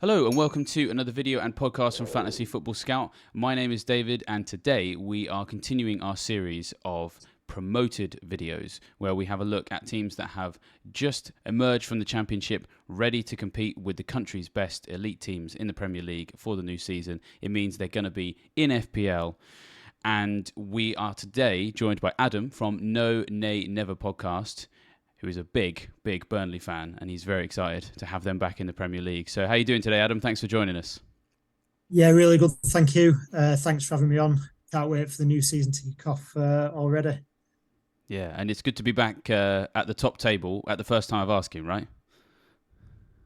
Hello and welcome to another video and podcast from Fantasy Football Scout. My name is David and today we are continuing our series of promoted videos where we have a look at teams that have just emerged from the Championship, ready to compete with the country's best elite teams in the Premier League for the new season. It means they're going to be in FPL. And we are today joined by Adam from No Nay Never podcast, who is a big Burnley fan, and he's very excited to have them back in the Premier League. So how are you doing today, Adam? Thanks for joining us. Yeah, really good. Thank you. Thanks for having me on. Can't wait for the new season to kick off already. Yeah, and it's good to be back at the top table at the first time of asking, right?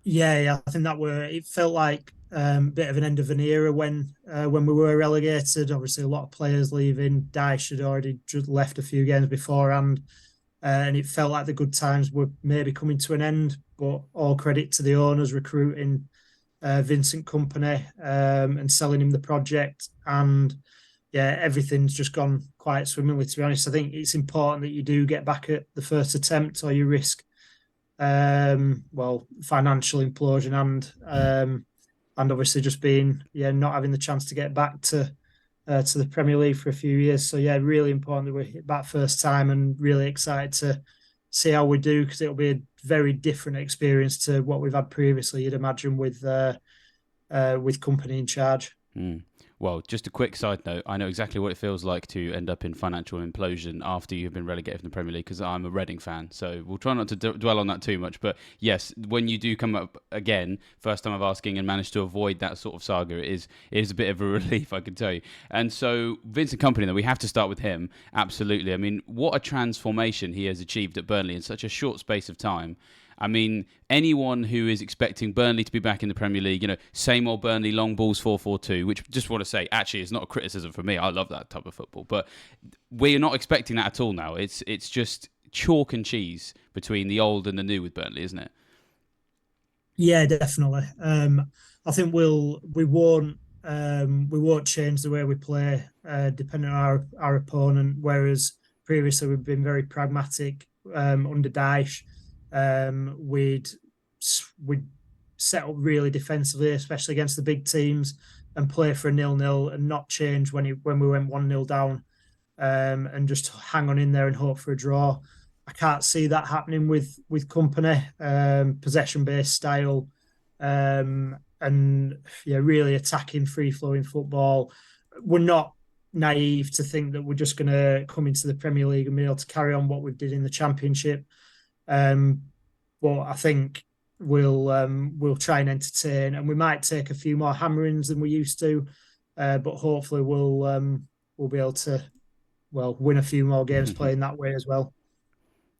Yeah. I think it felt like a bit of an end of an era when we were relegated. Obviously, a lot of players leaving. Dyche had already left a few games beforehand. And it felt like the good times were maybe coming to an end, but all credit to the owners recruiting Vincent Kompany and selling him the project. And yeah, everything's just gone quite swimmingly, to be honest. I think it's important that you do get back at the first attempt or you risk, financial implosion and obviously just not having the chance to get back to the Premier League for a few years. So yeah, really important that we hit that first time, and really excited to see how we do, because it'll be a very different experience to what we've had previously, you'd imagine, with Kompany in charge. Well, just a quick side note, I know exactly what it feels like to end up in financial implosion after you've been relegated from the Premier League, because I'm a Reading fan, so we'll try not to dwell on that too much. But yes, when you do come up again, first time of asking, and manage to avoid that sort of saga, it is a bit of a relief, I can tell you. And so Vincent Kompany, though, we have to start with him, absolutely. I mean, what a transformation he has achieved at Burnley in such a short space of time. I mean, anyone who is expecting Burnley to be back in the Premier League, same old Burnley, long balls, 4-4-2, which just want to say, actually, is not a criticism for me. I love that type of football. But we're not expecting that at all now. It's just chalk and cheese between the old and the new with Burnley, isn't it? Yeah, definitely. I think we won't change the way we play depending on our opponent. Whereas previously we've been very pragmatic under Dyche. We'd set up really defensively, especially against the big teams, and play for a 0-0 and not change when we went 1-0 down, and just hang on in there and hope for a draw. I can't see that happening with Kompany. Possession-based style, and really attacking, free-flowing football. We're not naive to think that we're just going to come into the Premier League and be able to carry on what we did in the Championship. But I think we'll try and entertain, and we might take a few more hammerings than we used to, but hopefully we'll be able to win a few more games playing that way as well.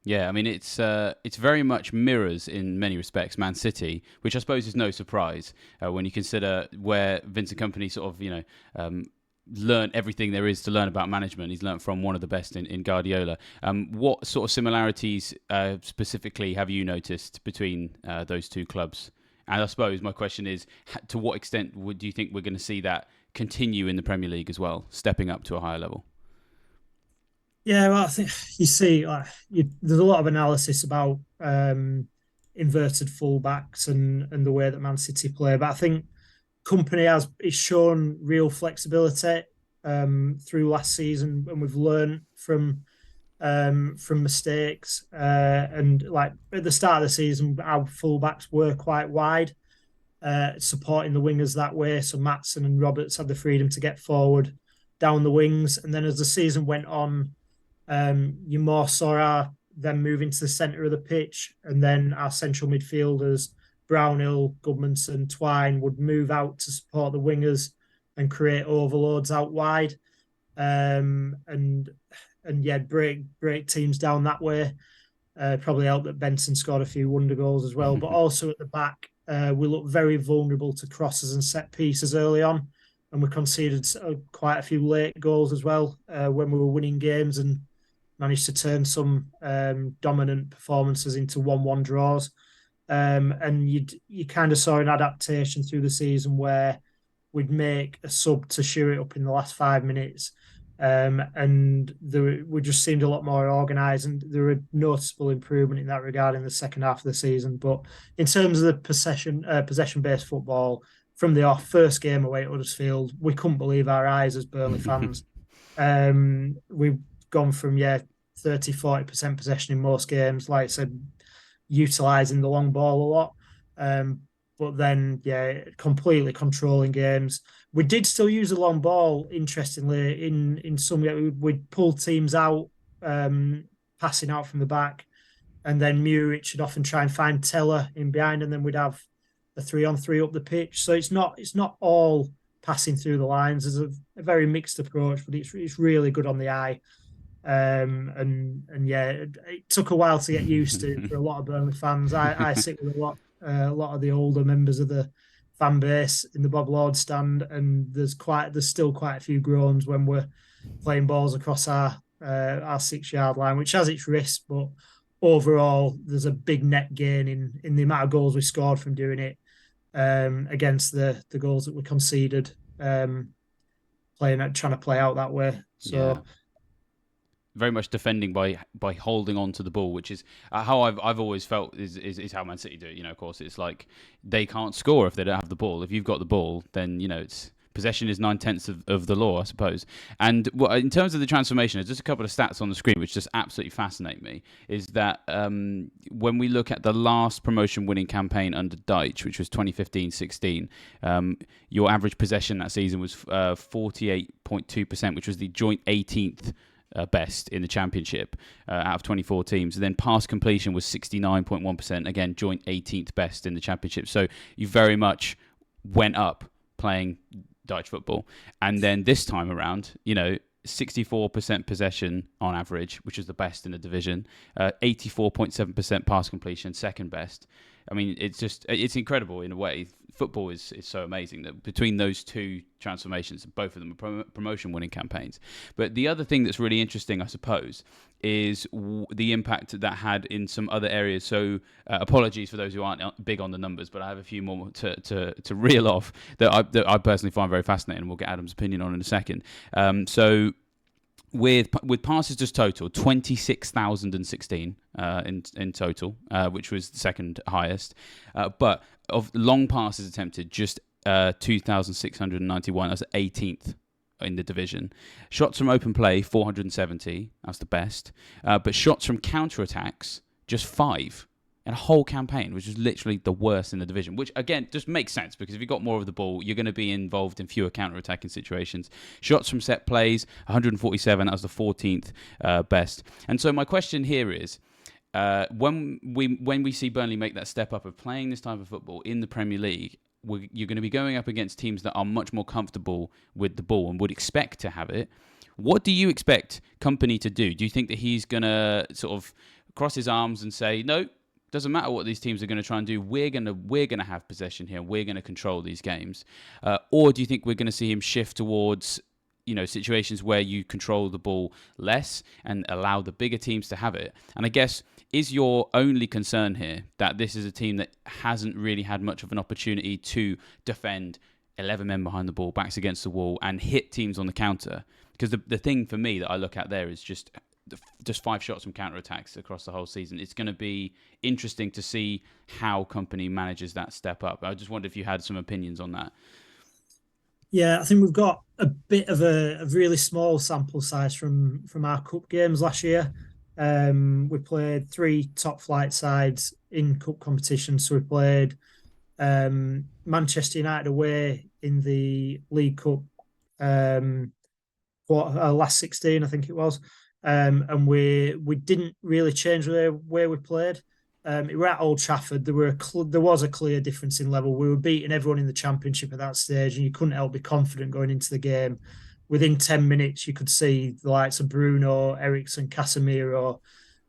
Yeah, I mean, it's very much mirrors in many respects Man City, which I suppose is no surprise when you consider where Vincent Kompany sort of learn everything there is to learn about management. He's learned from one of the best in Guardiola. What sort of similarities specifically have you noticed between those two clubs? And I suppose my question is, to what extent do you think we're going to see that continue in the Premier League as well, stepping up to a higher level? Yeah, well, I think you see, there's a lot of analysis about inverted fullbacks and the way that Man City play, but I think Kompany has shown real flexibility through last season, and we've learned from mistakes. And like at the start of the season, our fullbacks were quite wide, supporting the wingers that way. So Maatsen and Roberts had the freedom to get forward down the wings, and then as the season went on, you more saw them move into the centre of the pitch, and then our central midfielders, Brownhill, Goodmanson, Twine, would move out to support the wingers and create overloads out wide, and break teams down that way. Probably helped that Benson scored a few wonder goals as well, but also at the back, we looked very vulnerable to crosses and set pieces early on, and we conceded quite a few late goals as well when we were winning games, and managed to turn some dominant performances into 1-1 draws. And you kind of saw an adaptation through the season where we'd make a sub to shoot it up in the last 5 minutes, And we just seemed a lot more organised, and there were noticeable improvement in that regard in the second half of the season. But in terms of the possession-based football, from the first game away at Huddersfield, we couldn't believe our eyes as Burnley fans. We've gone from 30-40% possession in most games, like I said, utilising the long ball a lot. But then, completely controlling games. We did still use the long ball, interestingly, in some we'd pull teams out, passing out from the back, and then Muric would often try and find Teller in behind, and then we'd have a 3-on-3 up the pitch. So it's not all passing through the lines. There's a very mixed approach, but it's really good on the eye. And it took a while to get used to for a lot of Burnley fans. I sit with a lot of the older members of the fan base in the Bob Lord stand, and there's still quite a few groans when we're playing balls across our 6-yard line, which has its risks, but overall there's a big net gain in the amount of goals we scored from doing it, against the goals that we conceded, trying to play out that way. So. Yeah. Very much defending by holding on to the ball, which is how I've always felt is how Man City do it. Of course, it's like they can't score if they don't have the ball. If you've got the ball, then it's possession is 9/10 of the law, I suppose. And in terms of the transformation, there's just a couple of stats on the screen which just absolutely fascinate me. Is that when we look at the last promotion-winning campaign under Dyche, which was 2015-16, your average possession that season was 48.2%, which was the joint 18th. Best in the championship out of 24 teams. And then pass completion was 69.1%, again joint 18th best in the championship. So you very much went up playing Dyche football. And then this time around, 64% possession on average, which is the best in the division, 84.7% pass completion, second best. I mean, it's incredible in a way. Football is so amazing that between those two transformations, both of them are promotion-winning campaigns. But the other thing that's really interesting, I suppose, is the impact that had in some other areas. So apologies for those who aren't big on the numbers, but I have a few more to reel off that I personally find very fascinating, and we'll get Adam's opinion on in a second. So with passes just total, 26,016 in total, which was the second highest. But of long passes attempted, just 2,691. That's 18th in the division. Shots from open play, 470. That's the best. But shots from counter-attacks, just 5. In a whole campaign, which is literally the worst in the division, which again just makes sense because if you've got more of the ball, you're going to be involved in fewer counter-attacking situations. Shots from set plays, 147, that was the 14th best. And so my question here is, when we see Burnley make that step up of playing this type of football in the Premier League, you're going to be going up against teams that are much more comfortable with the ball and would expect to have it. What do you expect Kompany to do? Do you think that he's going to sort of cross his arms and say, no, doesn't matter what these teams are going to try and do. We're gonna have possession here. We're going to control these games. Or do you think we're going to see him shift towards situations where you control the ball less and allow the bigger teams to have it? And I guess, is your only concern here that this is a team that hasn't really had much of an opportunity to defend 11 men behind the ball, backs against the wall, and hit teams on the counter? Because the thing for me that I look at there is just 5 shots from counter-attacks across the whole season. It's going to be interesting to see how Kompany manages that step up. I just wondered if you had some opinions on that. Yeah, I think we've got a bit of a really small sample size from our cup games last year. We played 3 top-flight sides in cup competition. So we played Manchester United away in the League Cup last 16, I think it was. And we didn't really change the way we played. We were at Old Trafford. There was a clear difference in level. We were beating everyone in the Championship at that stage, and you couldn't help be confident going into the game. Within 10 minutes, you could see the likes of Bruno, Ericsson, Casemiro.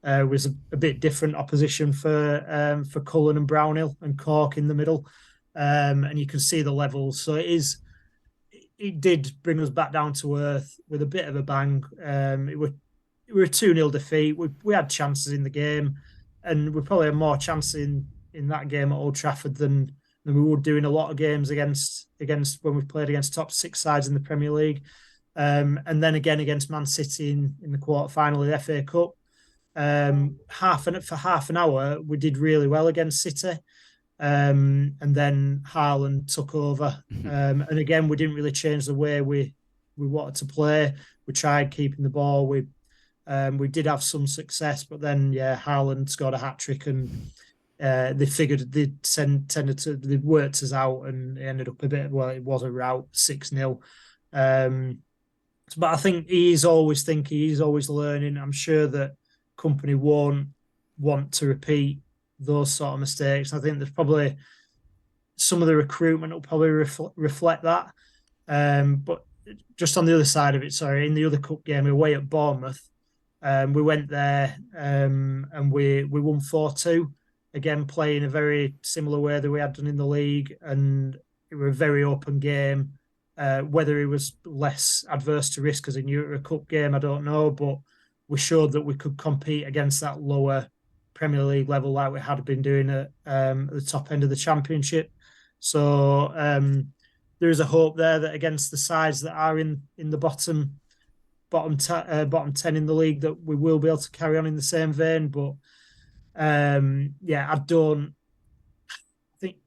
Was a bit different opposition for Cullen and Brownhill and Cork in the middle, and you can see the levels. So it did bring us back down to earth with a bit of a bang. It were a 2-0 defeat. We had chances in the game, and we probably had more chances in that game at Old Trafford than we would do in a lot of games against when we played against top 6 sides in the Premier League. And then again against Man City in the quarter final of the FA Cup. For half an hour, we did really well against City. And then Haaland took over. And again, we didn't really change the way we wanted to play. We tried keeping the ball. We did have some success, but then Haaland scored a hat trick, and they figured they worked us out, and it ended up a bit. Well, it was a rout, 6-0. But I think he's always thinking, he's always learning. I'm sure that company won't want to repeat those sort of mistakes. I think there's probably some of the recruitment will probably reflect that. But just on the other side of it, in the other cup game away at Bournemouth, we went there and we won 4-2. Again, playing a very similar way that we had done in the league, and it was a very open game. Whether it was less adverse to risk as a Euro Cup game, I don't know, but we showed that we could compete against that lower Premier League level like we had been doing at the top end of the Championship. So there is a hope there that against the sides that are in the bottom 10 in the league, that we will be able to carry on in the same vein. But I don't think,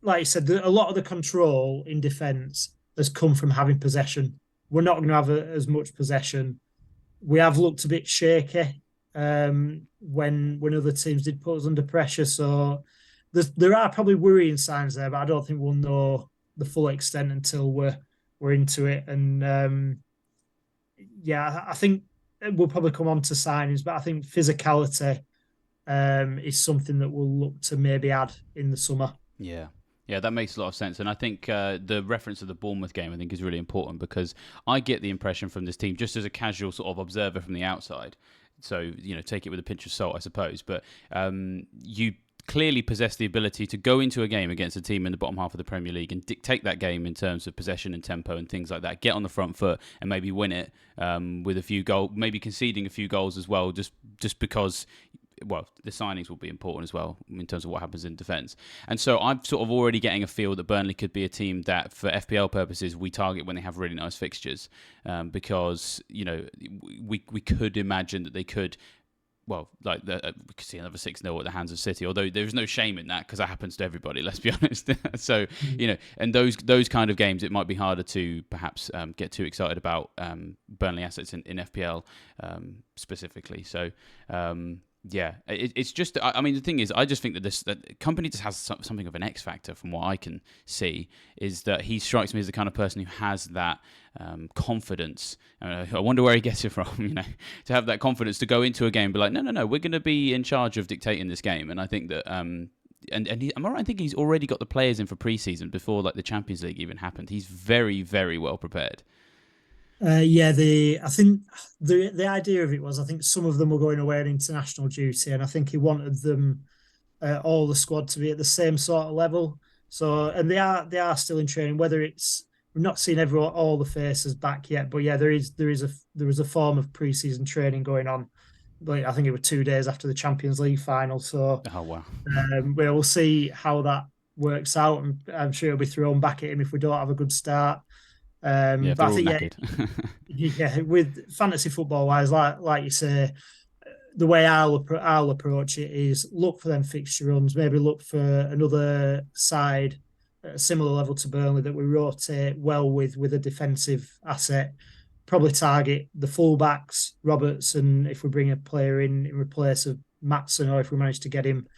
like you said, a lot of the control in defence has come from having possession. We're not going to have as much possession. We have looked a bit shaky when other teams did put us under pressure. So there are probably worrying signs there, but I don't think we'll know the full extent until we're into it. And I think we'll probably come on to signings, but I think physicality is something that we'll look to maybe add in the summer. Yeah, that makes a lot of sense. And I think the reference to the Bournemouth game, I think, is really important, because I get the impression from this team, just as a casual sort of observer from the outside, so, take it with a pinch of salt, I suppose, but you clearly possess the ability to go into a game against a team in the bottom half of the Premier League and dictate that game in terms of possession and tempo and things like that, get on the front foot and maybe win it with a few goals, maybe conceding a few goals as well, just because... Well, the signings will be important as well in terms of what happens in defence. And so I'm sort of already getting a feel that Burnley could be a team that, for FPL purposes, we target when they have really nice fixtures, because, we could imagine that they could... Well, we could see another 6-0 at the hands of City, although there's no shame in that because that happens to everybody, let's be honest. So, and those kind of games, it might be harder to perhaps get too excited about Burnley assets in FPL specifically. So, it's just, I mean, the thing is, I just think that that company just has something of an X factor from what I can see, is that he strikes me as the kind of person who has that confidence. I wonder where he gets it from, to have that confidence to go into a game and be like, no, we're going to be in charge of dictating this game. And I think that, am I right? I think he's already got the players in for pre-season before the Champions League even happened. He's very, very well prepared. I think the idea of it was, I think some of them were going away on international duty, and I think he wanted them, all the squad, to be at the same sort of level. So, and they are still in training. Whether it's, we've not seen all the faces back yet, but there was a form of pre-season training going on. But I think it was 2 days after the Champions League final. So, oh wow, we'll see how that works out, and I'm sure it'll be thrown back at him if we don't have a good start. But I think with fantasy football wise, like you say, the way I'll approach it is look for them fixture runs, maybe look for another side at a similar level to Burnley that we rotate well with a defensive asset. Probably target the fullbacks, Roberts, and if we bring a player in replace of Maatsen, or if we manage to get him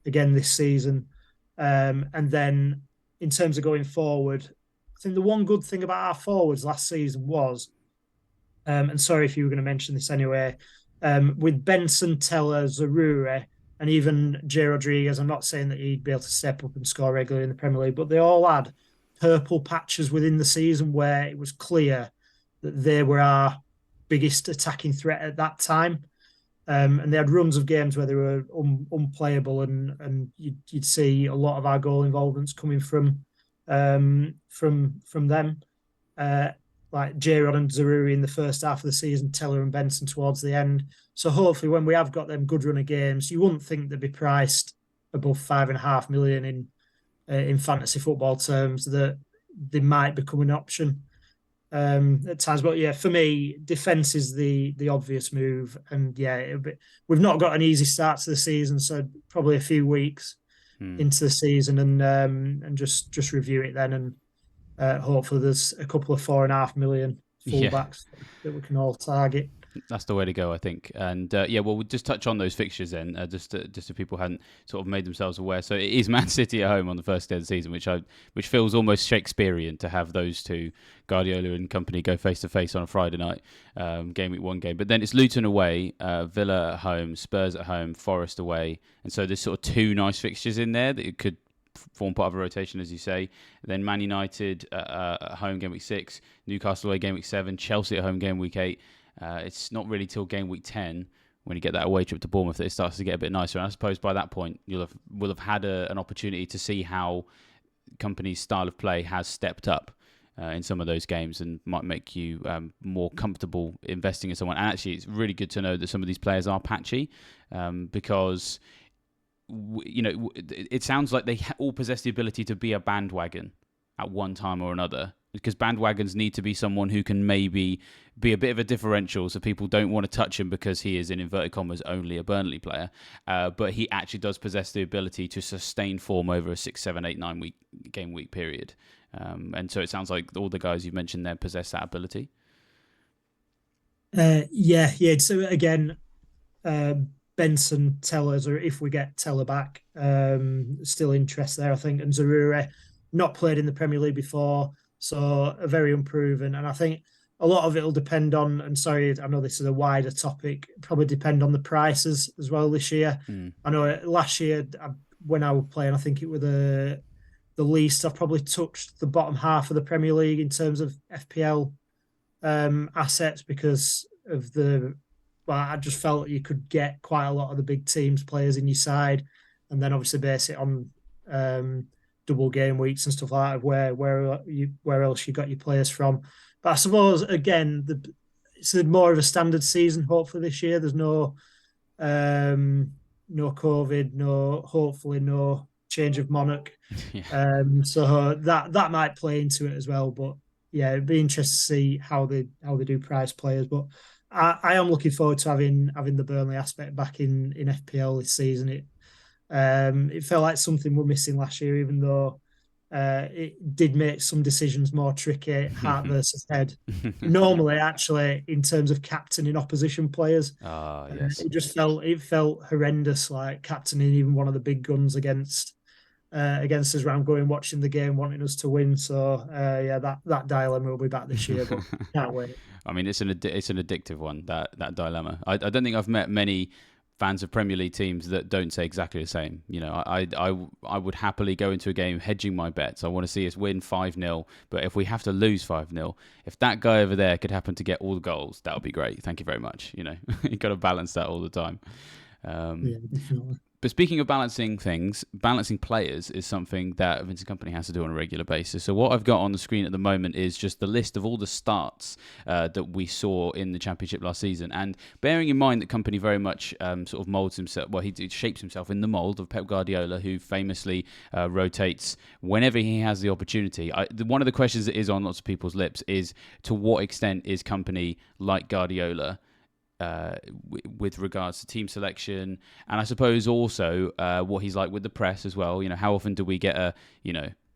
again this season. And then in terms of going forward, I think the one good thing about our forwards last season was, and sorry if you were going to mention this anyway, with Benson, Teller, Zaruri, and even Jay Rodriguez, I'm not saying that he'd be able to step up and score regularly in the Premier League, but they all had purple patches within the season where it was clear that they were our biggest attacking threat at that time. And they had runs of games where they were unplayable, and you'd see a lot of our goal involvements coming from them, like J-Rod and Zaruri in the first half of the season, Teller and Benson towards the end. So hopefully when we have got them good run of games, you wouldn't think they'd be priced above 5.5 million in fantasy football terms, that they might become an option. at times. But yeah, for me, defense is the obvious move, and yeah, we've not got an easy start to the season, so probably a few weeks into the season, and just review it then, and hopefully there's a couple of 4.5 million Yeah. fullbacks that we can all target. That's the way to go, I think. And yeah, well, we'll just touch on those fixtures then, just so people hadn't sort of made themselves aware. So it is Man City at home on the first day of the season, which feels almost Shakespearean to have those two, Guardiola and company, go face to face on a Friday night, game week 1 game. But then it's Luton away, Villa at home, Spurs at home, Forest away, and so there's sort of two nice fixtures in there that it could form part of a rotation, as you say. Then Man United at home game week 6, Newcastle away game week 7, Chelsea at home game week 8. It's not really till game week 10 when you get that away trip to Bournemouth that it starts to get a bit nicer. And I suppose by that point will have had an opportunity to see how company's style of play has stepped up in some of those games, and might make you more comfortable investing in someone. And actually, it's really good to know that some of these players are patchy, because it sounds like they all possess the ability to be a bandwagon at one time or another, because bandwagons need to be someone who can maybe be a bit of a differential, so people don't want to touch him because he is, in inverted commas, only a Burnley player, but he actually does possess the ability to sustain form over a 6, 7, 8, 9 game week period, and so it sounds like all the guys you've mentioned there possess that ability. Yeah. So again, Benson, Tellers, or if we get Teller back, still interest there, I think. And Zarura, not played in the Premier League before, so very unproven. And I think a lot of it will depend on, and sorry, I know this is a wider topic, probably depend on the prices as well this year. I know last year, when I was playing, I think it was the least I've probably touched the bottom half of the Premier League in terms of FPL assets, because of I just felt you could get quite a lot of the big teams players in your side, and then obviously base it on double game weeks and stuff like that, where else you got your players from. But I suppose again, it's more of a standard season. Hopefully this year there's no COVID, hopefully no change of monarch. Yeah. So that might play into it as well. But yeah, it'd be interesting to see how they do price players. But I am looking forward to having the Burnley aspect back in FPL this season. It felt like something we're missing last year, even though it did make some decisions more tricky, heart versus head. Normally, actually, in terms of captaining opposition players, yes, it felt horrendous, like captaining even one of the big guns against us round going watching the game, wanting us to win. So yeah, that dilemma will be back this year, but can't wait. I mean, it's an addictive one, that dilemma. I don't think I've met many fans of Premier League teams that don't say exactly the same. I would happily go into a game hedging my bets. I want to see us win 5-0, but if we have to lose 5-0, if that guy over there could happen to get all the goals, that would be great. Thank you very much. You've got to balance that all the time. Yeah, definitely. But speaking of balancing things, balancing players is something that Vincent Company has to do on a regular basis. So what I've got on the screen at the moment is just the list of all the starts that we saw in the Championship last season. And bearing in mind that Company very much sort of molds himself, well, he shapes himself in the mold of Pep Guardiola, who famously rotates whenever he has the opportunity. One of the questions that is on lots of people's lips is, to what extent is Company like Guardiola with regards to team selection, and I suppose also what he's like with the press as well. How often do we get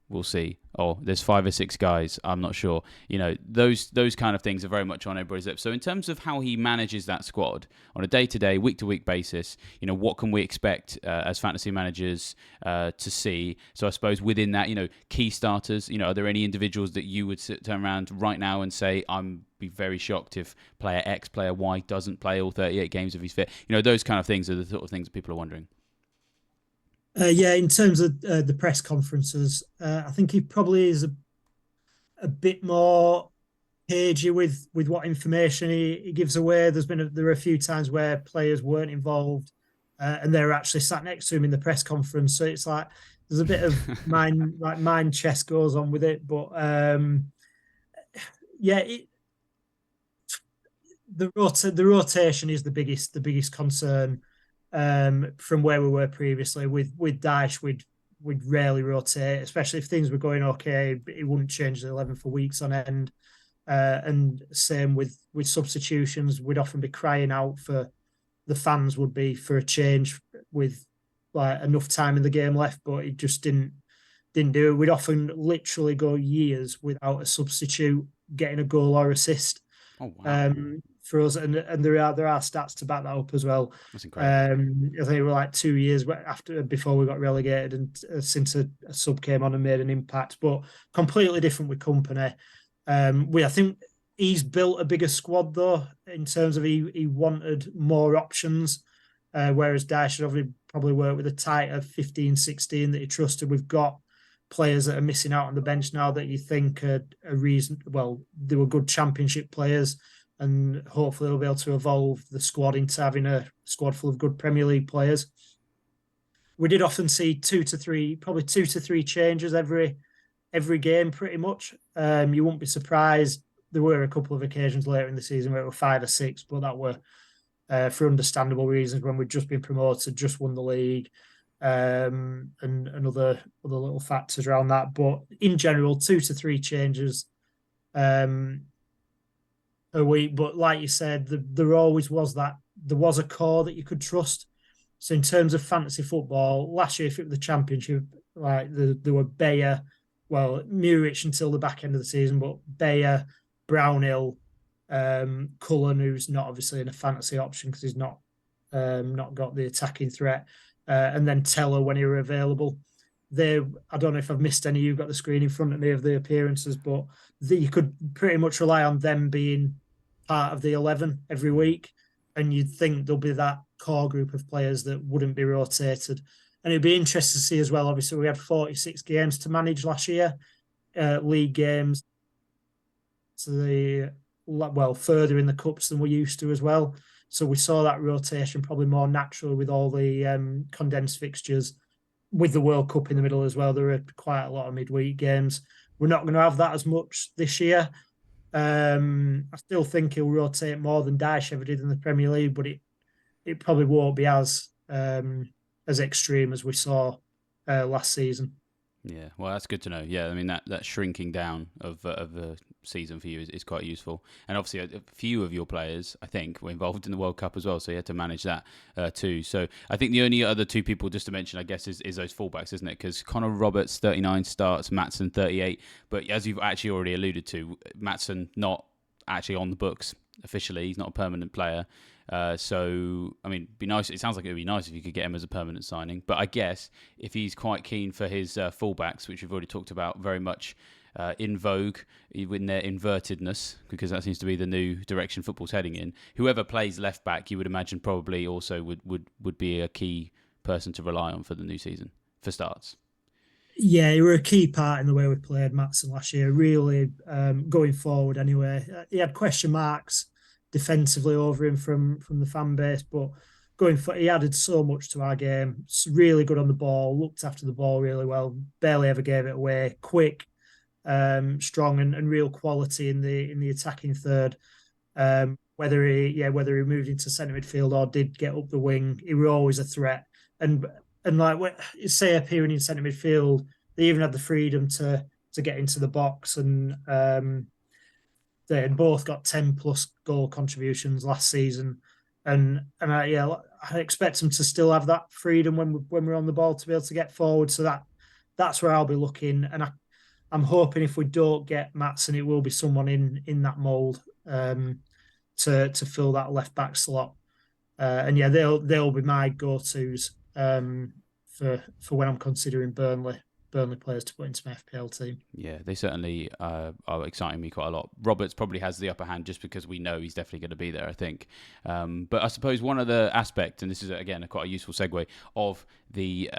we'll see, there's 5 or 6 guys, I'm not sure. Those kind of things are very much on everybody's lips. So in terms of how he manages that squad on a day-to-day, week-to-week basis, what can we expect as fantasy managers to see? So I suppose within that, key starters, are there any individuals that you would turn around right now and say, I'm be very shocked if player X, player Y doesn't play all 38 games if he's fit? Those kind of things are the sort of things that people are wondering. Yeah, in terms of the press conferences, I think he probably is a bit more cagey with what information he gives away. There are a few times where players weren't involved, and they're actually sat next to him in the press conference. So it's like there's a bit of mind chess goes on with it. But yeah, the rotation is the biggest concern. From where we were previously with Dyche, we'd rarely rotate, especially if things were going okay. It wouldn't change the 11 for weeks on end. And same with substitutions. We'd often be crying out for the fans would be for a change with like enough time in the game left, but it just didn't do it. We'd often literally go years without a substitute getting a goal or assist. Oh wow, For us, and there are stats to back that up as well. that's incredible. I think we were like 2 years before we got relegated, and since a sub came on and made an impact, but completely different with company. I think he's built a bigger squad though, in terms of he wanted more options, whereas Dyche should obviously probably work with a tighter 15, 16 that he trusted. We've got players that are missing out on the bench now that you think are a reason. Well, they were good championship players, and hopefully they'll be able to evolve the squad into having a squad full of good Premier League players. We did often see probably two to three changes every game, pretty much. You won't be surprised. There were a couple of occasions later in the season where it were 5 or 6, but that were for understandable reasons when we'd just been promoted, just won the league, and other little factors around that. But in general, 2 to 3 changes a week. But like you said, there always was there was a core that you could trust. So in terms of fantasy football, last year, if it was the championship, like there were Bayer, well, Muric until the back end of the season, but Bayer, Brownhill, Cullen, who's not obviously in a fantasy option because he's not got the attacking threat, and then Teller when he were available. I don't know if I've missed any. You've got the screen in front of me of the appearances, but you could pretty much rely on them being part of the 11 every week, and you'd think there'll be that core group of players that wouldn't be rotated. And it'd be interesting to see as well. Obviously, we had 46 games to manage last year, league games. So further in the cups than we used to as well. So we saw that rotation probably more natural with all the condensed fixtures, with the World Cup in the middle as well. There were quite a lot of midweek games. We're not going to have that as much this year. I still think he'll rotate more than Dyche ever did in the Premier League, but it probably won't be as extreme as we saw last season. Yeah, well, that's good to know. Yeah, I mean that shrinking down of the season for you is quite useful. And obviously, a few of your players, I think, were involved in the World Cup as well, so you had to manage that too. So I think the only other two people just to mention, I guess, is those fullbacks, isn't it? Because Connor Roberts 39 starts, Maatsen 38. But as you've actually already alluded to, Maatsen not actually on the books officially. He's not a permanent player. So, I mean, be nice. It sounds like it would be nice if you could get him as a permanent signing. But I guess if he's quite keen for his fullbacks, which we've already talked about, very much in vogue in their invertedness, because that seems to be the new direction football's heading in. Whoever plays left back, you would imagine probably also would be a key person to rely on for the new season for starts. Yeah, he were a key part in the way we played Maatsen last year. Really, going forward anyway, he had question marks defensively over him from the fan base, but he added so much to our game. Really good on the ball, looked after the ball really well, barely ever gave it away. Quick, strong, and real quality in the attacking third. Whether he moved into centre midfield or did get up the wing, he was always a threat. And like say appearing in centre midfield, they even had the freedom to get into the box, and they had both got 10 plus goal contributions last season, and I expect them to still have that freedom when we're on the ball to be able to get forward. So that's where I'll be looking, and I'm hoping if we don't get Maatsen, it will be someone in that mould to fill that left back slot. And yeah, they'll be my go-tos for when I'm considering Burnley players to put into my FPL team. Yeah, they certainly are exciting me quite a lot. Roberts probably has the upper hand just because we know he's definitely going to be there, I think. But I suppose one other aspect, and this is again quite a useful segue of the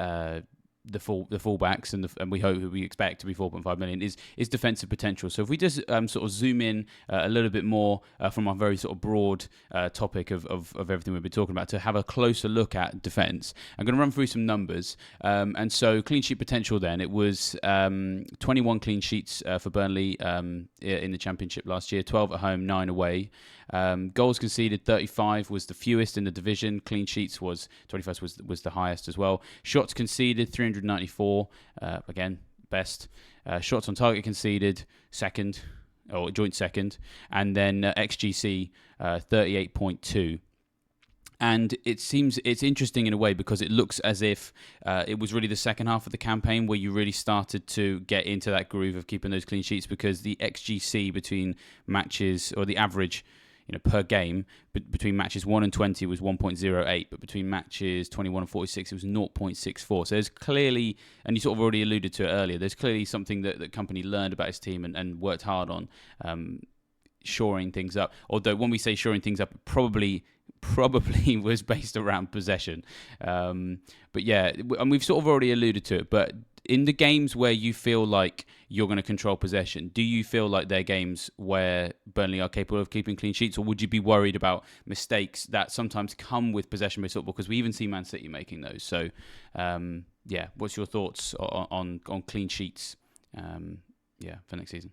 fullbacks and we expect to be 4.5 million is defensive potential. So if we just sort of zoom in a little bit more from our very sort of broad topic of everything we've been talking about to have a closer look at defence, I'm going to run through some numbers. And so clean sheet potential then, it was 21 clean sheets for Burnley in the Championship last year, 12 at home, 9 away. Goals conceded 35 was the fewest in the division. Clean sheets was 21st was the highest as well. Shots conceded 394, again best. Shots on target conceded second, or joint second, and then XGC 38.2. And it's interesting in a way because it looks as if it was really the second half of the campaign where you really started to get into that groove of keeping those clean sheets, because the XGC between matches, or the average, per game between matches 1 and 20 was 1.08, but between matches 21 and 46 it was 0.64. So there's clearly, and you sort of already alluded to it earlier, there's clearly something that the company learned about his team and worked hard on shoring things up. Although when we say shoring things up, probably was based around possession. But yeah, and we've sort of already alluded to it, but in the games where you feel like you're going to control possession, do you feel like they're games where Burnley are capable of keeping clean sheets, or would you be worried about mistakes that sometimes come with possession-based football? Because we even see Man City making those. So, yeah, what's your thoughts on clean sheets for next season?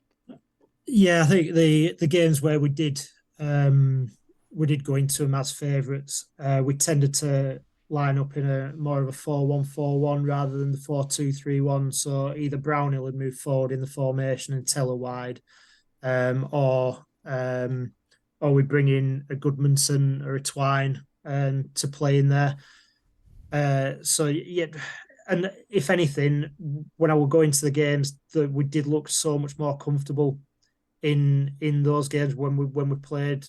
Yeah, I think the games where we did go into them as favourites, we tended to line up in a more of a 4-1-4-1 rather than the 4-2-3-1. So either Brownhill would move forward in the formation and Teller wide, or we bring in a Goodmanson or a Twine to play in there. So yeah, and if anything, when I would go into the games, that we did look so much more comfortable in those games when we played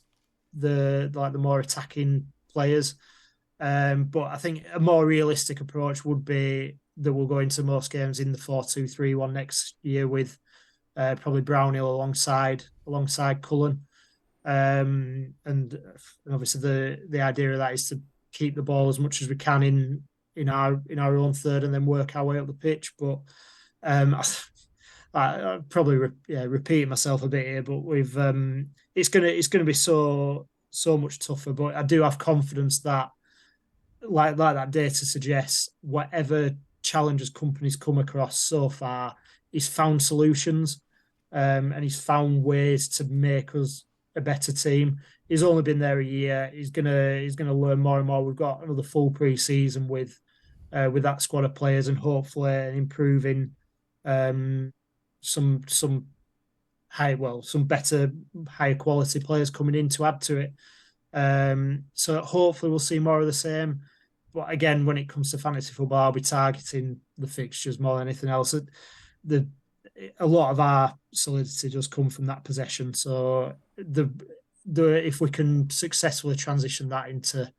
the more attacking players. But I think a more realistic approach would be that we'll go into most games in the 4-2-3-1 next year with probably Brownhill alongside Cullen. And obviously the idea of that is to keep the ball as much as we can in our own third and then work our way up the pitch. But I probably repeating myself a bit here, but we've it's gonna be so much tougher. But I do have confidence that, like that data suggests, whatever challenges companies come across so far, he's found solutions, and he's found ways to make us a better team. He's only been there a year. He's gonna learn more and more. We've got another full pre-season with that squad of players, and hopefully improving some better, higher quality players coming in to add to it. So hopefully we'll see more of the same. But again, when it comes to fantasy football, I'll be targeting the fixtures more than anything else. A lot of our solidity does come from that possession. So if we can successfully transition that into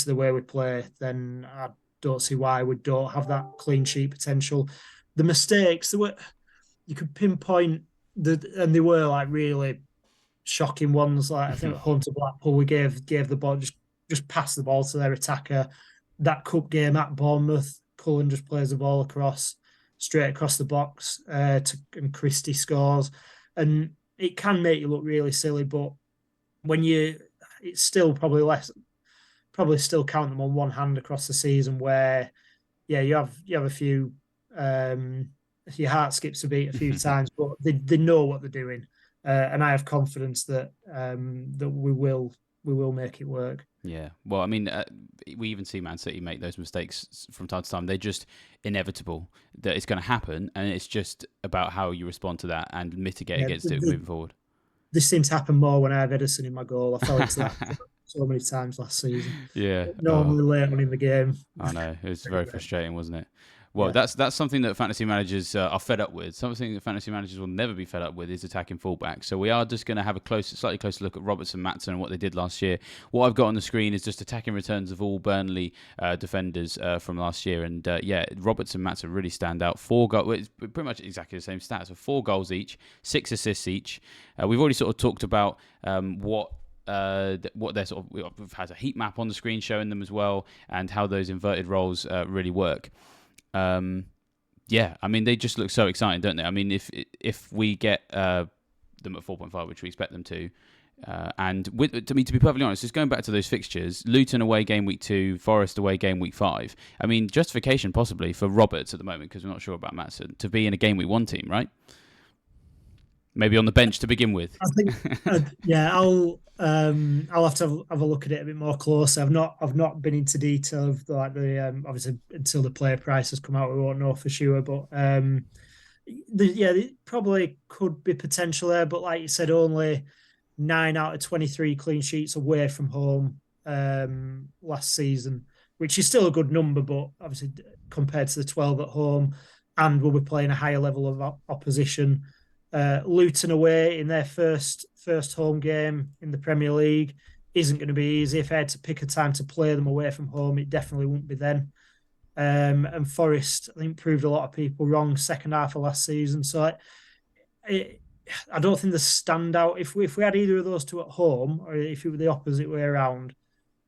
the way we play, then I don't see why we don't have that clean sheet potential. The mistakes, you could pinpoint and they were like really shocking ones. Like I think at home to Blackpool, we gave the ball, just pass the ball to their attacker. That cup game at Bournemouth, Cullen just plays the ball straight across the box, and Christie scores. And it can make you look really silly, but it's still probably still count them on one hand across the season, where you have a few, your heart skips a beat a few times, but they know what they're doing, and I have confidence that we will make it work. Yeah, well, I mean, we even see Man City make those mistakes from time to time. They're just inevitable. That it's going to happen, and it's just about how you respond to that and mitigate against it moving forward. This seems to happen more when I have Edison in my goal. I fell into that so many times last season. Yeah, normally late on in the game. I know, it was very frustrating, wasn't it? Well, that's something that fantasy managers are fed up with. Something that fantasy managers will never be fed up with is attacking fullbacks. So we are just going to have a slightly closer look at Roberts and Maatsen and what they did last year. What I've got on the screen is just attacking returns of all Burnley defenders from last year. And Roberts and Maatsen really stand out. 4 goals, it's pretty much exactly the same stats. So 4 goals each, 6 assists each. We've already sort of talked about what they're sort of, we've had a heat map on the screen showing them as well, and how those inverted roles really work. I mean, they just look so exciting, don't they? I mean, if we get them at 4.5, which we expect them to, to be perfectly honest, just going back to those fixtures, Luton away game week 2, Forest away game week 5. I mean, justification possibly for Roberts at the moment, because we're not sure about Maatsen, to be in a game week 1 team, right? Maybe on the bench to begin with. I think, I'll have to have a look at it a bit more closely. I've not been into detail of the obviously until the player prices come out, we won't know for sure. But It probably could be potential there, but like you said, only 9 out of 23 clean sheets away from home last season, which is still a good number, but obviously compared to the 12 at home, and we'll be playing a higher level of opposition. Luton away in their first home game in the Premier League isn't going to be easy. If I had to pick a time to play them away from home, it definitely won't be then. And Forest, I think, proved a lot of people wrong second half of last season. So I don't think the standout. If we had either of those two at home, or if it were the opposite way around,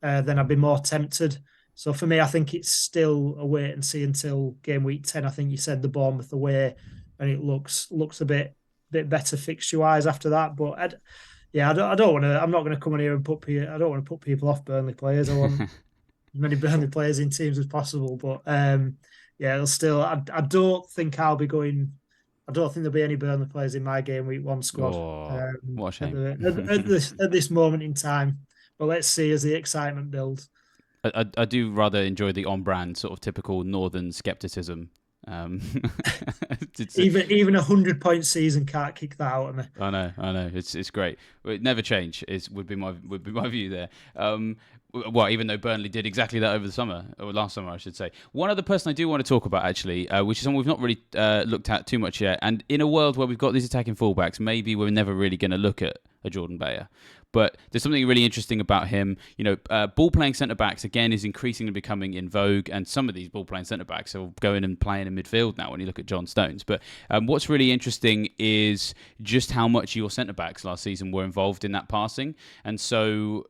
then I'd be more tempted. So for me, I think it's still a wait and see until game week 10. I think you said the Bournemouth away, and it looks a bit better fixture wise after that. But I don't want to. I'm not going to come on here and I don't want to put people off Burnley players. I want as many Burnley players in teams as possible. But it'll still. I don't think I'll be going. I don't think there'll be any Burnley players in my game week 1 squad. What a shame. At this moment in time. But let's see as the excitement builds. I do rather enjoy the on-brand sort of typical northern skepticism. Even 100-point season can't kick that out of me. I know. It's great. It never change. Would be my view there. Even though Burnley did exactly that over the summer, or last summer, I should say. One other person I do want to talk about, actually, which is someone we've not really looked at too much yet. And in a world where we've got these attacking fullbacks, maybe we're never really going to look at a Jordan Bayer. But there's something really interesting about him. Ball-playing centre-backs, again, is increasingly becoming in vogue. And some of these ball-playing centre-backs are going and playing in midfield now when you look at John Stones. But what's really interesting is just how much your centre-backs last season were involved in that passing. And so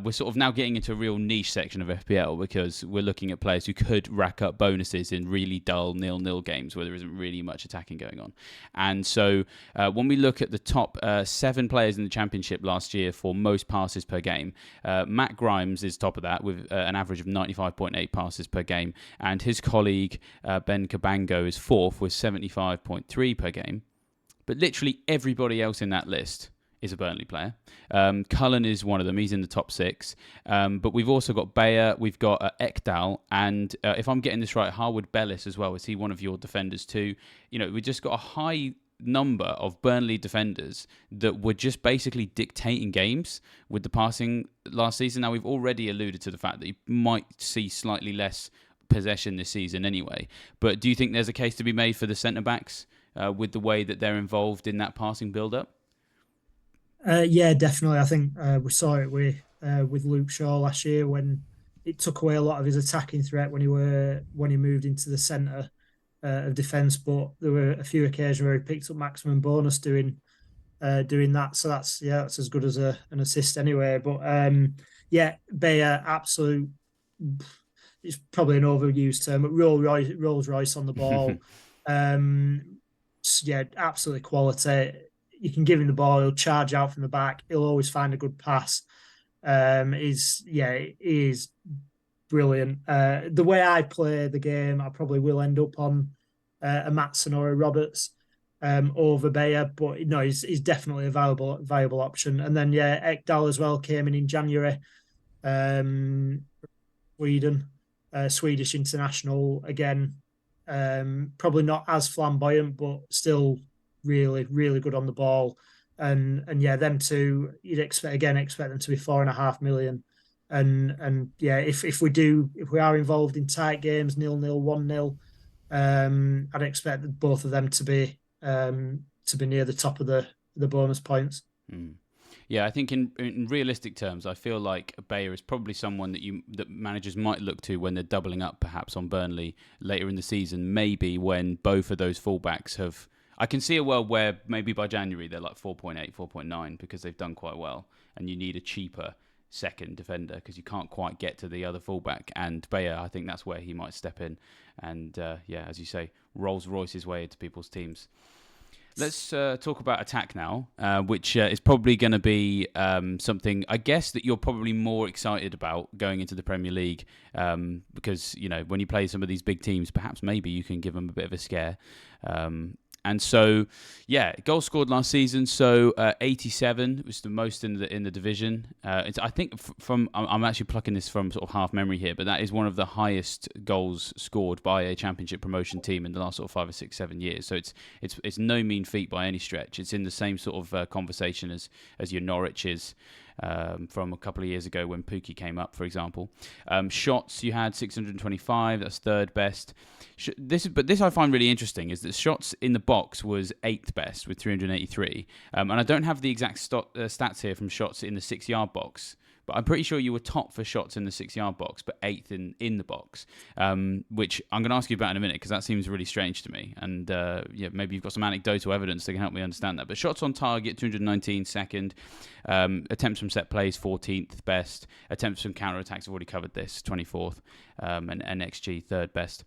we're sort of now getting into a real niche section of FPL because we're looking at players who could rack up bonuses in really dull 0-0 games where there isn't really much attacking going on. And so when we look at the top 7 players in the Championship last year for most passes per game, Matt Grimes is top of that with an average of 95.8 passes per game. And his colleague Ben Cabango is 4th with 75.3 per game. But literally everybody else in that list is a Burnley player. Cullen is one of them. He's in the top 6. But we've also got Bayer, we've got Ekdal, and if I'm getting this right, Harwood Bellis as well. Is he one of your defenders too? We just got a high number of Burnley defenders that were just basically dictating games with the passing last season. Now, we've already alluded to the fact that you might see slightly less possession this season anyway. But do you think there's a case to be made for the centre-backs with the way that they're involved in that passing build-up? Yeah, definitely. I think we saw it with Luke Shaw last year when it took away a lot of his attacking threat when he moved into the centre of defence. But there were a few occasions where he picked up maximum bonus doing that. So that's as good as an assist anyway. But Bayer, absolute. It's probably an overused term, but Rolls Royce on the ball. Absolutely quality. You can give him the ball, he'll charge out from the back, he'll always find a good pass. He is brilliant. The way I play the game, I probably will end up on a Maatsen or a Roberts over Bayer, but no, he's definitely a viable option. And then Ekdal as well came in January. Sweden, Swedish international again. Probably not as flamboyant, but still really, really good on the ball. And them two, you'd expect them to be 4.5 million. And if we are involved in tight games, 0-0, 1-0, I'd expect both of them to be near the top of the bonus points. Yeah, I think in realistic terms, I feel like Bayer is probably someone that managers might look to when they're doubling up perhaps on Burnley later in the season, maybe when both of those fullbacks have. I can see a world where maybe by January they're like 4.8, 4.9 because they've done quite well, and you need a cheaper second defender because you can't quite get to the other fullback. And Bayer, I think that's where he might step in, and as you say, Rolls Royce his way into people's teams. Let's talk about attack now, which is probably going to be something, I guess, that you're probably more excited about going into the Premier League because, when you play some of these big teams, perhaps maybe you can give them a bit of a scare. And so, yeah, goals scored last season. So 87 was the most in the division. I think I'm actually plucking this from sort of half memory here, but that is one of the highest goals scored by a Championship promotion team in the last sort of 5 or 6, 7 years. So it's no mean feat by any stretch. It's in the same sort of conversation as your Norwich's. From a couple of years ago when Pookie came up, for example. Shots, you had 625, that's third best. This I find really interesting, is that shots in the box was 8th best with 383. And I don't have the exact stats here from shots in the 6-yard box, but I'm pretty sure you were top for shots in the 6-yard box, but 8th in the box, which I'm going to ask you about in a minute, because that seems really strange to me. And maybe you've got some anecdotal evidence that can help me understand that. But shots on target, 219, second. Attempts from set plays, 14th best. Attempts from counter-attacks, I've already covered this, 24th. And XG, third best.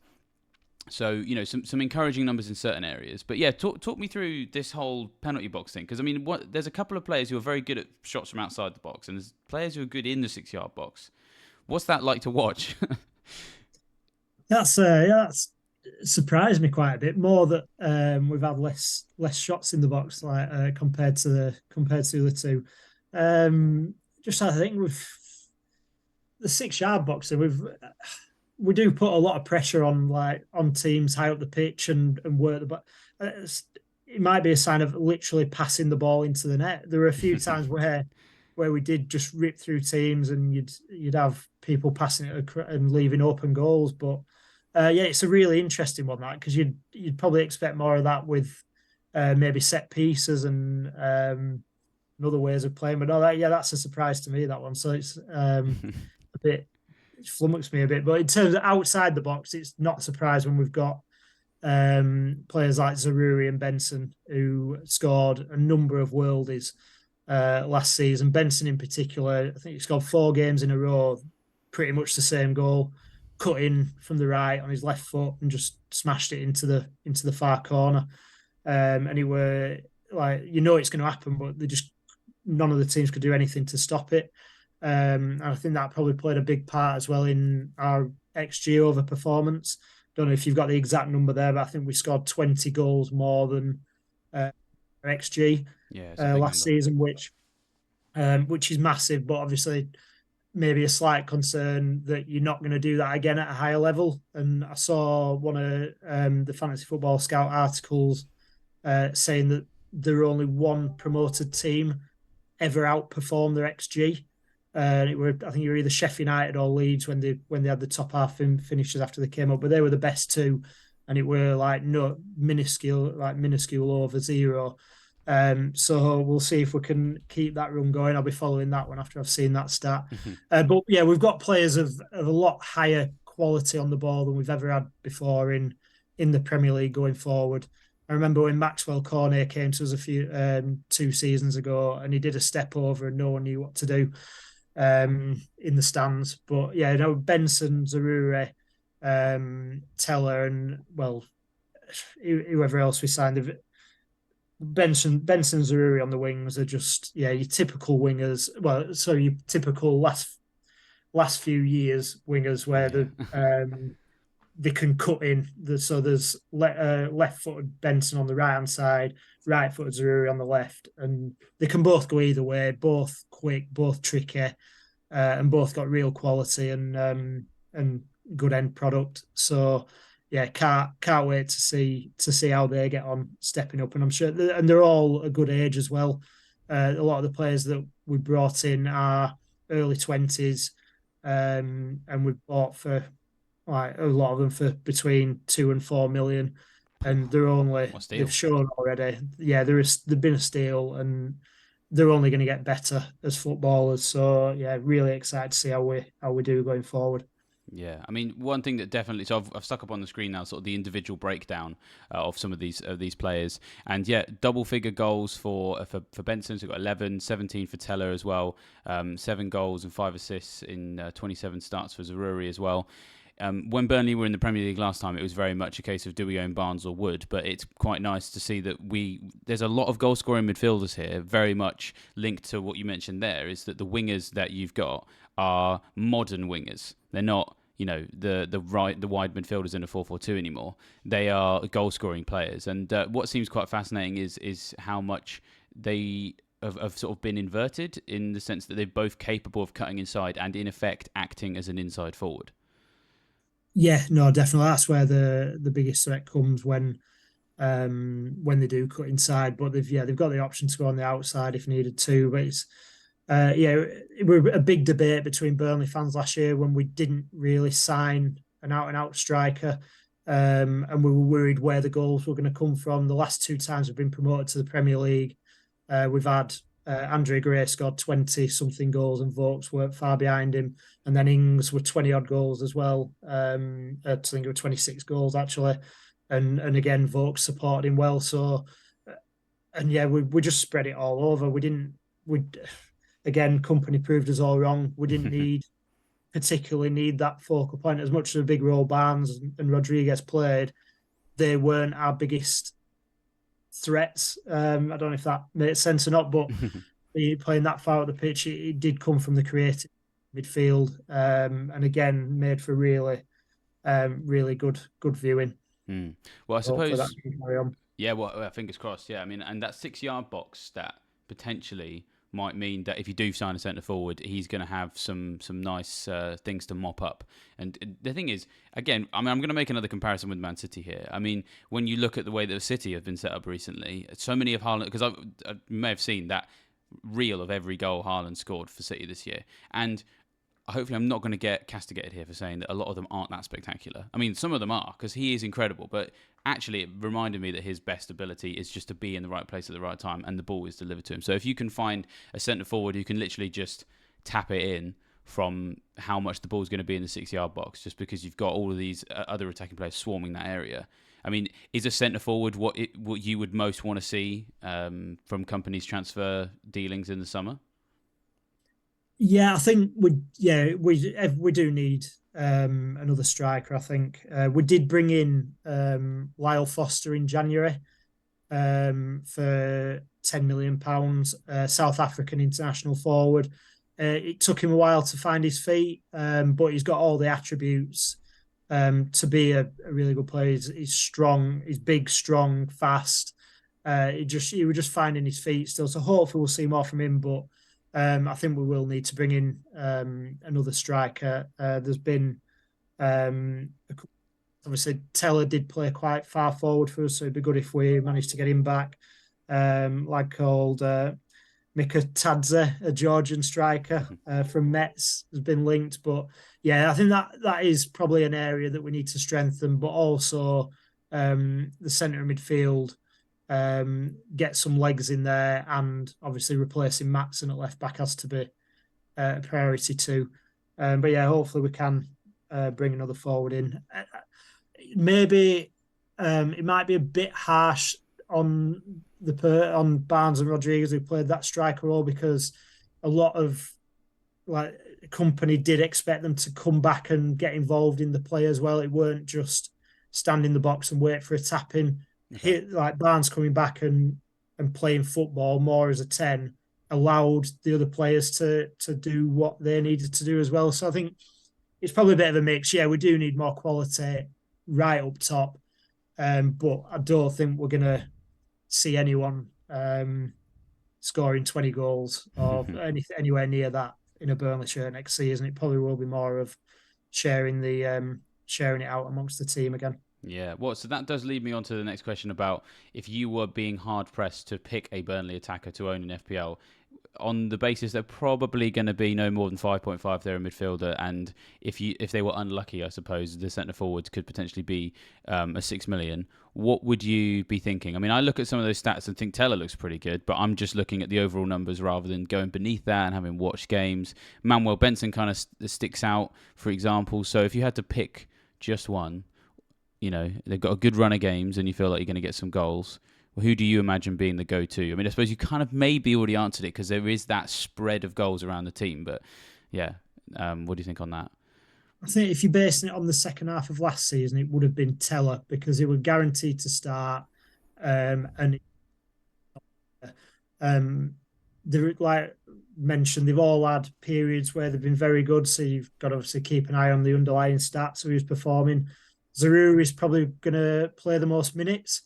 So, some encouraging numbers in certain areas. But yeah, talk me through this whole penalty box thing. Because, there's a couple of players who are very good at shots from outside the box, and there's players who are good in the 6-yard box. What's that like to watch? That's surprised me quite a bit more that we've had less shots in the box, like compared to the other two. Just I think with the 6-yard box, we do put a lot of pressure on teams high up the pitch and work the but it might be a sign of literally passing the ball into the net. There were a few times where we did just rip through teams, and you'd have people passing it and leaving open goals. But it's a really interesting one, that, because you'd probably expect more of that with maybe set pieces and other ways of playing. But no, that's a surprise to me, that one. So it's a bit. It flummoxed me a bit, but in terms of outside the box, it's not a surprise when we've got players like Zaruri and Benson, who scored a number of worldies last season. Benson in particular, I think he scored 4 games in a row, pretty much the same goal, cut in from the right on his left foot and just smashed it into the far corner. And it were like, it's going to happen, but none of the teams could do anything to stop it. And I think that probably played a big part as well in our XG over performance. Don't know if you've got the exact number there, but I think we scored 20 goals more than XG last season, which is massive. But obviously, maybe a slight concern that you're not going to do that again at a higher level. And I saw one of the Fantasy Football Scout articles saying that there are only one promoted team ever outperformed their XG. I think you were either Sheffield United or Leeds when they had the top half finishes after they came up, but they were the best two, and it were minuscule over 0. So we'll see if we can keep that run going. I'll be following that one after I've seen that stat. But yeah, we've got players of a lot higher quality on the ball than we've ever had before in the Premier League going forward. I remember when Maxwell Cornet came to us a few 2 seasons ago, and he did a step over and no one knew what to do in the stands. But yeah, Benson, Zarure, Teller, and whoever else we signed. Benson, Zaruri on the wings are just your typical wingers. Well, so your typical last few years wingers where they can cut in. So there's left-footed Benson on the right-hand side, right-footed Zaruri on the left, and they can both go either way. Both quick, both tricky, and both got real quality and good end product. So yeah, can't wait to see how they get on stepping up. And I'm sure, and they're all a good age as well. A lot of the players that we brought in are early 20s, and we've bought for a lot of them for between 2 and 4 million, and they've shown already. Yeah, they've been a steal, and they're only going to get better as footballers. So yeah, really excited to see how we do going forward. Yeah, I mean, one thing that definitely, so I've stuck up on the screen now sort of the individual breakdown of some of these players, and yeah, double-figure goals for Benson, so we've got 11, 17 for Teller as well, 7 goals and 5 assists in 27 starts for Zaruri as well. When Burnley were in the Premier League last time, it was very much a case of do we own Barnes or Wood, but it's quite nice to see that there's a lot of goal-scoring midfielders here, very much linked to what you mentioned there, is that the wingers that you've got are modern wingers. They're not the wide midfielders in a 4-4-2 anymore. They are goal scoring players, and what seems quite fascinating is how much they have sort of been inverted in the sense that they're both capable of cutting inside and in effect acting as an inside forward. Yeah, no, definitely. That's where the biggest threat comes when they do cut inside. But they've got the option to go on the outside if needed to. But it's it was a big debate between Burnley fans last year when we didn't really sign an out and out striker. And we were worried where the goals were going to come from. The last two times we've been promoted to the Premier League, we've had Andre Gray scored 20 something goals and Vokes weren't far behind him. And then Ings were 20 odd goals as well. I think it were 26 goals actually. And again, Vokes supported him well. So, and yeah, we just spread it all over. Again, company proved us all wrong. We didn't particularly need that focal point as much as a big role Barnes and Rodriguez played. They weren't our biggest threats. I don't know if that makes sense or not, but playing that far up the pitch, it did come from the creative midfield, and again made for really good viewing. Well, I suppose. Yeah, well, fingers crossed. Yeah, I mean, and that 6-yard box stat potentially might mean that if you do sign a centre forward, he's going to have some nice things to mop up. And the thing is, again, I mean, I'm going to make another comparison with Man City here. I mean, when you look at the way that City have been set up recently, so many of Haaland, because I may have seen that reel of every goal Haaland scored for City this year, and hopefully I'm not going to get castigated here for saying that a lot of them aren't that spectacular. I mean, some of them are, because he is incredible, but actually it reminded me that his best ability is just to be in the right place at the right time and the ball is delivered to him. So if you can find a centre forward who can literally just tap it in from how much the ball's going to be in the 6-yard box, just because you've got all of these other attacking players swarming that area. I mean, is a centre forward what you would most want to see from companies' transfer dealings in the summer? Yeah, I think we do need another striker. I think we did bring in Lyle Foster in January for £10 million, South African international forward. It took him a while to find his feet, but he's got all the attributes to be a really good player. He's strong, he's big, strong, fast. He was just finding his feet still. So hopefully we'll see more from him, but I think we will need to bring in another striker. There's been obviously Teller did play quite far forward for us, so it'd be good if we managed to get him back. Like called Mika Tadze, a Georgian striker from Metz, has been linked. But yeah, I think that is probably an area that we need to strengthen, but also the centre of midfield. Get some legs in there, and obviously replacing Matson at left back has to be a priority too. But yeah, hopefully we can bring another forward in. Maybe it might be a bit harsh on Barnes and Rodriguez who played that striker role, because a lot of company did expect them to come back and get involved in the play as well. It weren't just stand in the box and wait for a tap in. Okay. Barnes coming back and playing football more as a 10 allowed the other players to do what they needed to do as well. So I think it's probably a bit of a mix. Yeah, we do need more quality right up top, but I don't think we're going to see anyone scoring 20 goals or anywhere near that in a Burnley shirt next season. It probably will be more of sharing it out amongst the team again. Yeah, well, so that does lead me on to the next question about if you were being hard-pressed to pick a Burnley attacker to own in FPL, on the basis they're probably going to be no more than 5.5 there in midfielder, and if they were unlucky, I suppose, the centre-forwards could potentially be a 6 million, what would you be thinking? I mean, I look at some of those stats and think Teller looks pretty good, but I'm just looking at the overall numbers rather than going beneath that and having watched games. Manuel Benson kind of sticks out, for example, so if you had to pick just one, they've got a good run of games and you feel like you're going to get some goals. Well, who do you imagine being the go-to? I mean, I suppose you kind of maybe already answered it because there is that spread of goals around the team. But yeah, what do you think on that? I think if you're basing it on the second half of last season, it would have been Teller because it was guaranteed to start. mentioned, they've all had periods where they've been very good. So you've got to obviously keep an eye on the underlying stats of who's performing. Zaroury is probably going to play the most minutes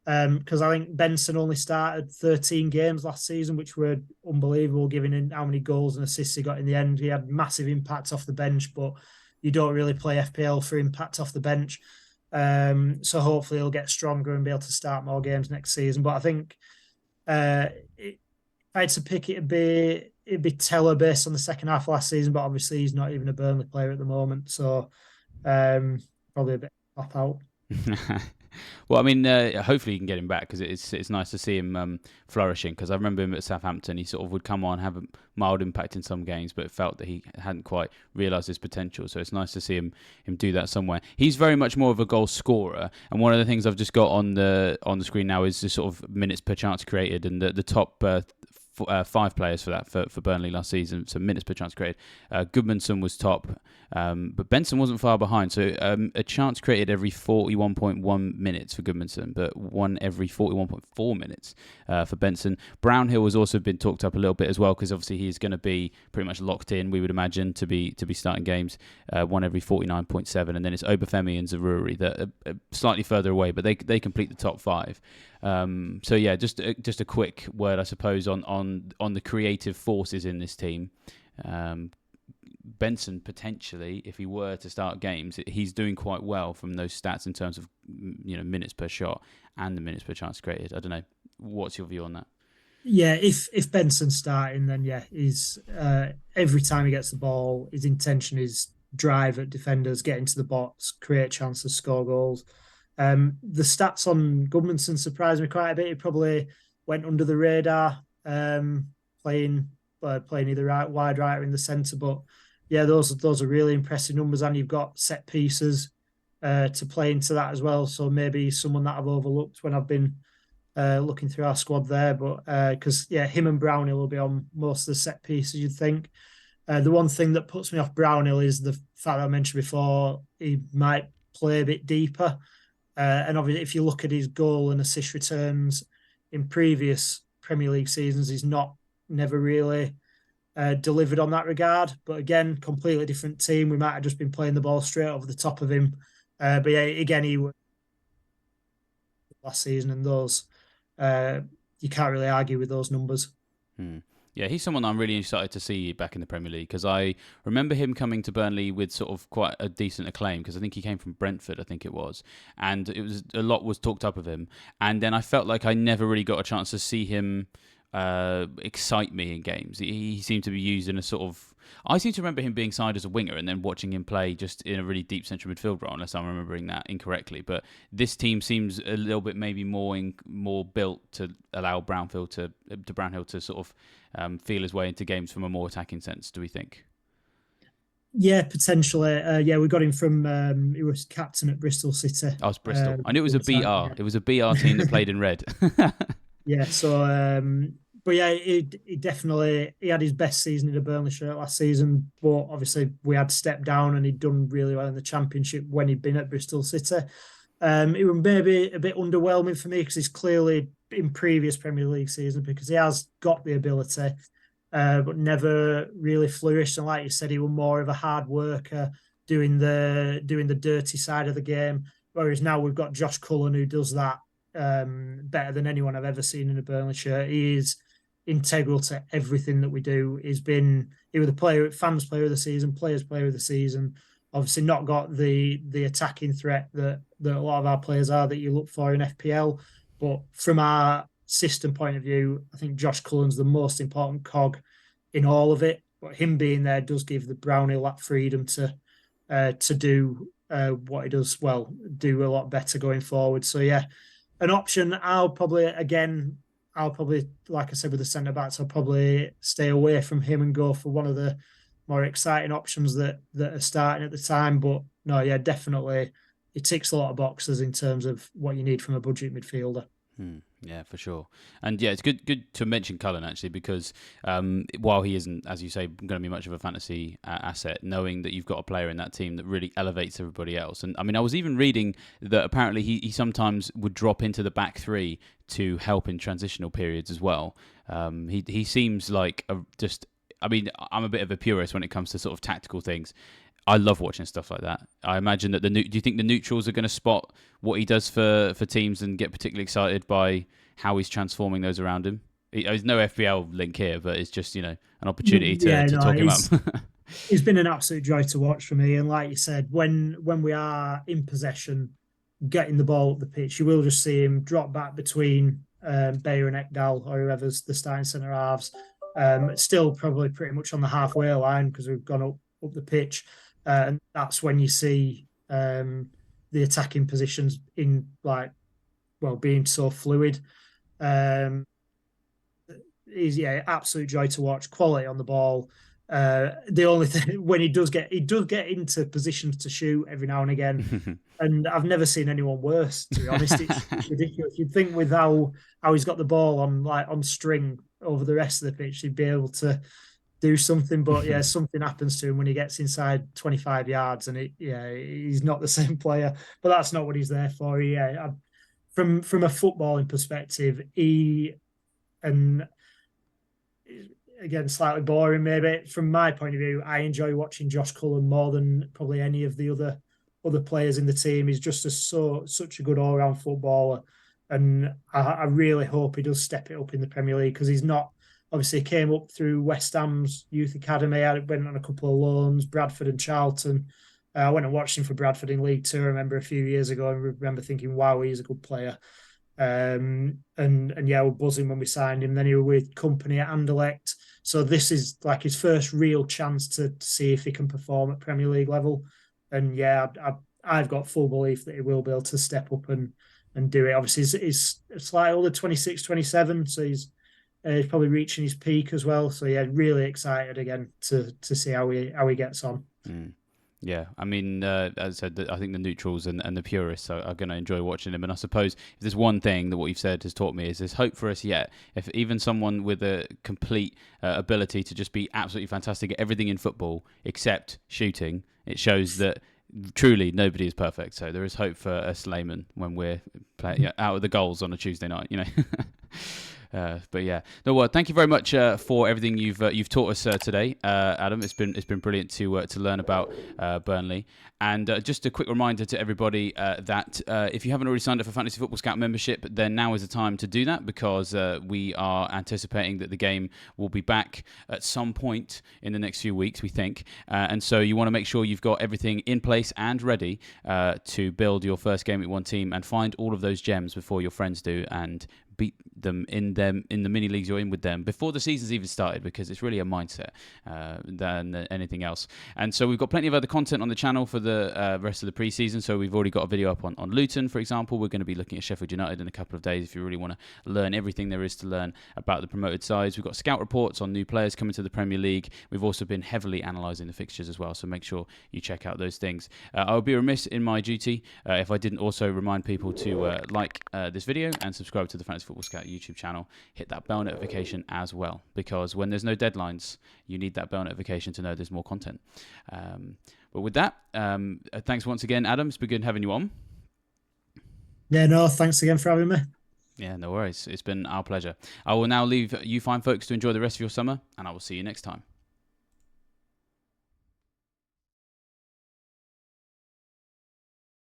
because I think Benson only started 13 games last season, which were unbelievable given in how many goals and assists he got in the end. He had massive impact off the bench, but you don't really play FPL for impact off the bench. So hopefully he'll get stronger and be able to start more games next season. But I think if I had to pick, it'd be Teller based on the second half of last season, but obviously he's not even a Burnley player at the moment, so probably a bit pop out. Well, I mean, hopefully you can get him back because it's nice to see him flourishing. Because I remember him at Southampton, he sort of would come on, have a mild impact in some games, but it felt that he hadn't quite realised his potential. So it's nice to see him do that somewhere. He's very much more of a goal scorer, and one of the things I've just got on the screen now is the sort of minutes per chance created, and the top 5 players for that for Burnley last season. So minutes per chance created. Goodmanson was top, but Benson wasn't far behind. So a chance created every 41.1 minutes for Goodmanson, but one every 41.4 minutes for Benson. Brownhill has also been talked up a little bit as well because obviously he's going to be pretty much locked in, we would imagine, to be starting games. One every 49.7, and then it's Obafemi and Zaroury that are slightly further away, but they complete the top 5. So yeah, just a quick word, I suppose, on the creative forces in this team. Benson potentially, if he were to start games, he's doing quite well from those stats in terms of minutes per shot and the minutes per chance created. I don't know. What's your view on that? Yeah, if Benson's starting, then yeah, he's every time he gets the ball, his intention is drive at defenders, get into the box, create chances, score goals. The stats on Goodmanson surprised me quite a bit. He probably went under the radar, playing either wide right or in the centre. But yeah, those are really impressive numbers, and you've got set pieces to play into that as well. So maybe someone that I've overlooked when I've been looking through our squad there. But because him and Brownhill will be on most of the set pieces, you'd think. The one thing that puts me off Brownhill is the fact that I mentioned before, he might play a bit deeper. And obviously, if you look at his goal and assist returns in previous Premier League seasons, he's never really delivered on that regard. But again, completely different team. We might have just been playing the ball straight over the top of him. But yeah, again, he was last season, and those you can't really argue with those numbers. Yeah, he's someone I'm really excited to see back in the Premier League because I remember him coming to Burnley with sort of quite a decent acclaim because I think he came from Brentford, I think it was, and a lot was talked up of him. And then I felt like I never really got a chance to see him excite me in games. He seemed to be used in a sort of... I seem to remember him being signed as a winger and then watching him play just in a really deep central midfield role, unless I'm remembering that incorrectly. But this team seems a little bit maybe more built to allow Brownhill to sort of feel his way into games from a more attacking sense, do we think? Yeah, potentially. We got him from... he was captain at Bristol City. Oh, it's Bristol. I knew it was a BR. Yeah. It was a BR team that played in red. Yeah, so... But yeah, he had his best season in a Burnley shirt last season. But obviously, we had stepped down, and he'd done really well in the Championship when he'd been at Bristol City. It was maybe a bit underwhelming for me because he's clearly in previous Premier League seasons because he has got the ability, but never really flourished. And like you said, he was more of a hard worker, doing the dirty side of the game. Whereas now we've got Josh Cullen who does that better than anyone I've ever seen in a Burnley shirt. He is integral to everything that we do. He was the fans player of the season, players player of the season. Obviously not got the attacking threat that a lot of our players are that you look for in FPL. But from our system point of view, I think Josh Cullen's the most important cog in all of it. But him being there does give the Brownhill that freedom to do what he does well, do a lot better going forward. So yeah, an option. I'll probably, like I said, with the centre backs, I'll probably stay away from him and go for one of the more exciting options that are starting at the time. But no, yeah, definitely, it ticks a lot of boxes in terms of what you need from a budget midfielder. Yeah, for sure. And yeah, it's good to mention Cullen actually because while he isn't, as you say, going to be much of a fantasy asset, knowing that you've got a player in that team that really elevates everybody else. And I mean, I was even reading that apparently he sometimes would drop into the back three to help in transitional periods as well. He seems like just I mean, I'm a bit of a purist when it comes to sort of tactical things. I love watching stuff like that. I imagine that do you think the neutrals are going to spot what he does for teams and get particularly excited by how he's transforming those around him? There's no FPL link here, but it's just, an opportunity to talk him up. He's been an absolute joy to watch for me. And like you said, when we are in possession, getting the ball up the pitch, you will just see him drop back between Bayer and Ekdal or whoever's the starting centre halves. Still probably pretty much on the halfway line because we've gone up the pitch. And that's when you see the attacking positions in being so fluid. He's absolute joy to watch. Quality on the ball. The only thing when he does get into positions to shoot every now and again, and I've never seen anyone worse. To be honest, it's ridiculous. You'd think with how he's got the ball on string over the rest of the pitch, he'd be able to do something, but something happens to him when he gets inside 25 yards, and he's not the same player. But that's not what he's there for. From a footballing perspective, and again, slightly boring maybe. From my point of view, I enjoy watching Josh Cullen more than probably any of the other players in the team. He's just such a good all-round footballer, and I really hope he does step it up in the Premier League because he's not. Obviously, he came up through West Ham's youth academy. I went on a couple of loans, Bradford and Charlton. I went and watched him for Bradford in League Two. I remember a few years ago, and remember thinking, "Wow, he's a good player." And we're buzzing when we signed him. Then he was with Company at Anderlecht. So this is like his first real chance to see if he can perform at Premier League level. And I've got full belief that he will be able to step up and do it. Obviously, he's slightly older, 26, 27. So he's probably reaching his peak as well. So really excited again to see how he gets on. Yeah, I mean, as I said, I think the neutrals and the purists are going to enjoy watching him. And I suppose if there's one thing that what you've said has taught me is there's hope for us yet. If even someone with a complete ability to just be absolutely fantastic at everything in football except shooting, it shows that truly nobody is perfect. So there is hope for us laymen when we're playing out of the goals on a Tuesday night, But yeah, no. Well, thank you very much for everything you've taught us today, Adam. It's been brilliant to learn about Burnley. And just a quick reminder to everybody that if you haven't already signed up for Fantasy Football Scout membership, then now is the time to do that because we are anticipating that the game will be back at some point in the next few weeks, we think. And so you want to make sure you've got everything in place and ready to build your first Gameweek 1 team and find all of those gems before your friends do and beat them in the mini leagues you're in with them before the season's even started, because it's really a mindset than anything else. And so we've got plenty of other content on the channel for the rest of the preseason. So we've already got a video up on Luton, for example. We're going to be looking at Sheffield United in a couple of days if you really want to learn everything there is to learn about the promoted sides. We've got scout reports on new players coming to the Premier League. We've also been heavily analysing the fixtures as well, so make sure you check out those things. I would be remiss in my duty if I didn't also remind people to like this video and subscribe to the Fantasy Football Scout YouTube channel. Hit that bell notification as well, because when there's no deadlines, you need that bell notification to know there's more content. But with that, thanks once again, Adam. It's been good having you on. Yeah, no, thanks again for having me. Yeah, no worries. It's been our pleasure. I will now leave you fine folks to enjoy the rest of your summer, and I will see you next time.